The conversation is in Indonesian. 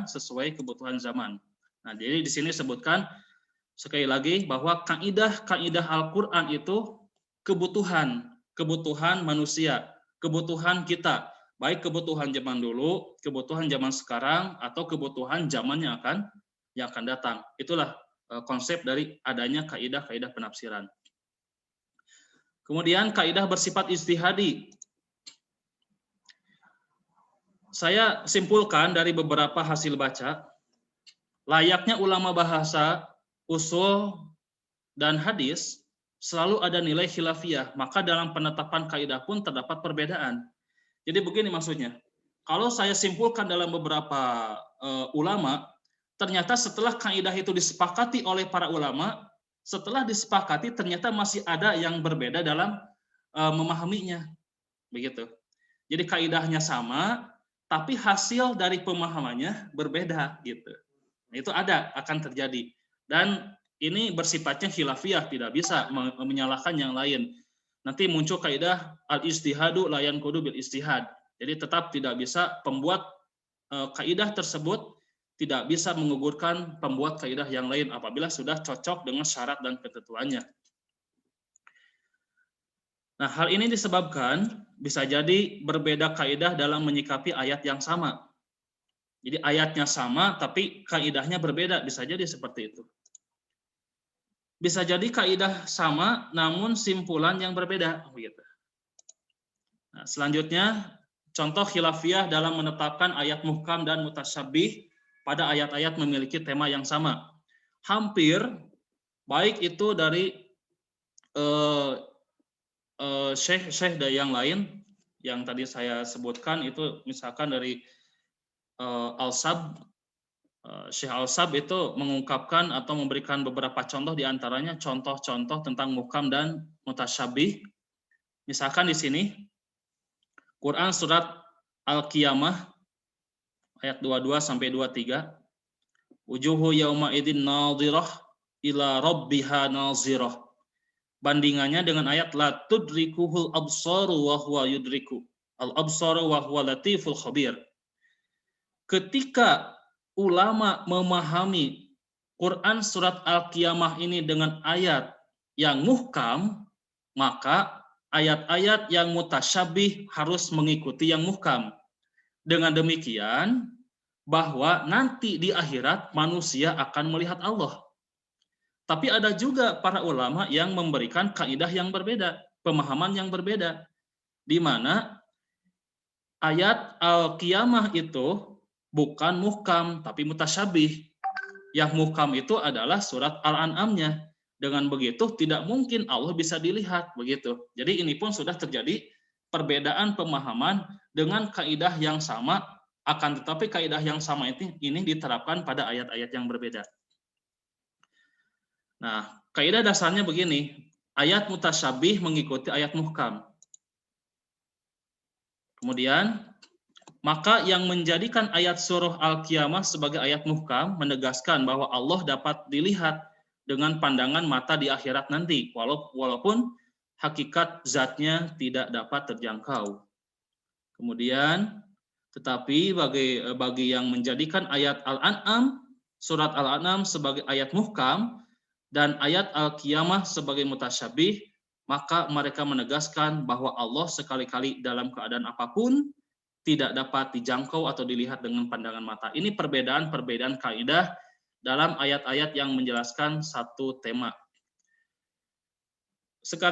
penafsiran sesuai kebutuhan zaman. Nah, jadi di sini sebutkan sekali lagi bahwa kaidah Al-Qur'an itu kebutuhan manusia, kebutuhan kita, baik kebutuhan zaman dulu, kebutuhan zaman sekarang, atau kebutuhan zaman yang akan datang. Itulah konsep dari adanya kaidah-kaidah penafsiran. Kemudian kaidah bersifat ijtihadi. Saya simpulkan dari beberapa hasil baca, layaknya ulama bahasa, usul, dan hadis selalu ada nilai khilafiyah, maka dalam penetapan kaidah pun terdapat perbedaan. Jadi begini maksudnya, kalau saya simpulkan dalam beberapa ulama, ternyata setelah kaidah itu disepakati oleh para ulama, setelah disepakati ternyata masih ada yang berbeda dalam memahaminya, begitu. Jadi kaidahnya sama, tapi hasil dari pemahamannya berbeda, gitu. Nah, itu akan terjadi, dan ini bersifatnya khilafiyah, tidak bisa menyalahkan yang lain. Nanti muncul kaidah al-ijtihadu la yanqudu bil ijtihad. Jadi tetap tidak bisa pembuat kaidah tersebut tidak bisa menggugurkan pembuat kaidah yang lain apabila sudah cocok dengan syarat dan ketentuannya. Nah, hal ini disebabkan bisa jadi berbeda kaidah dalam menyikapi ayat yang sama. Jadi ayatnya sama tapi kaidahnya berbeda, bisa jadi seperti itu. Bisa jadi kaidah sama namun simpulan yang berbeda, begitu. Nah, selanjutnya contoh khilafiyah dalam menetapkan ayat muhkam dan mutasyabih pada ayat-ayat memiliki tema yang sama. Hampir baik itu dari syekh yang lain yang tadi saya sebutkan, itu misalkan dari Al-Sab, Syekh Al-Sab itu mengungkapkan atau memberikan beberapa contoh, diantaranya contoh-contoh tentang muhkam dan mutasyabih. Misalkan di sini Quran surat Al-Qiyamah ayat 22 sampai 23, wujuhu yauma idzin nadhirah ila rabbiha nazirah. Bandingannya dengan ayat la tudrikuhul absaru wa huwa yudriku al absaru wa huwa latiful khabir. Ketika ulama memahami Quran surat Al-Qiyamah ini dengan ayat yang muhkam, maka ayat-ayat yang mutasyabih harus mengikuti yang muhkam. Dengan demikian, bahwa nanti di akhirat manusia akan melihat Allah. Tapi ada juga para ulama yang memberikan kaidah yang berbeda, pemahaman yang berbeda, di mana ayat Al-Qiyamah itu bukan muhkam tapi mutasyabih. Yang muhkam itu adalah surat Al-An'amnya. Dengan begitu tidak mungkin Allah bisa dilihat, begitu. Jadi ini pun sudah terjadi perbedaan pemahaman dengan kaidah yang sama, akan tetapi kaidah yang sama ini diterapkan pada ayat-ayat yang berbeda. Nah, kaidah dasarnya begini, ayat mutasyabih mengikuti ayat muhkam. Kemudian, maka yang menjadikan ayat surah Al-Qiyamah sebagai ayat muhkam menegaskan bahwa Allah dapat dilihat dengan pandangan mata di akhirat nanti, walaupun hakikat zatnya tidak dapat terjangkau. Kemudian, tetapi bagi yang menjadikan ayat Al-An'am, surat Al-An'am sebagai ayat muhkam, dan ayat Al-Qiyamah sebagai mutasyabih, maka mereka menegaskan bahwa Allah sekali-kali dalam keadaan apapun tidak dapat dijangkau atau dilihat dengan pandangan mata. Ini perbedaan kaidah dalam ayat-ayat yang menjelaskan satu tema. Sekarang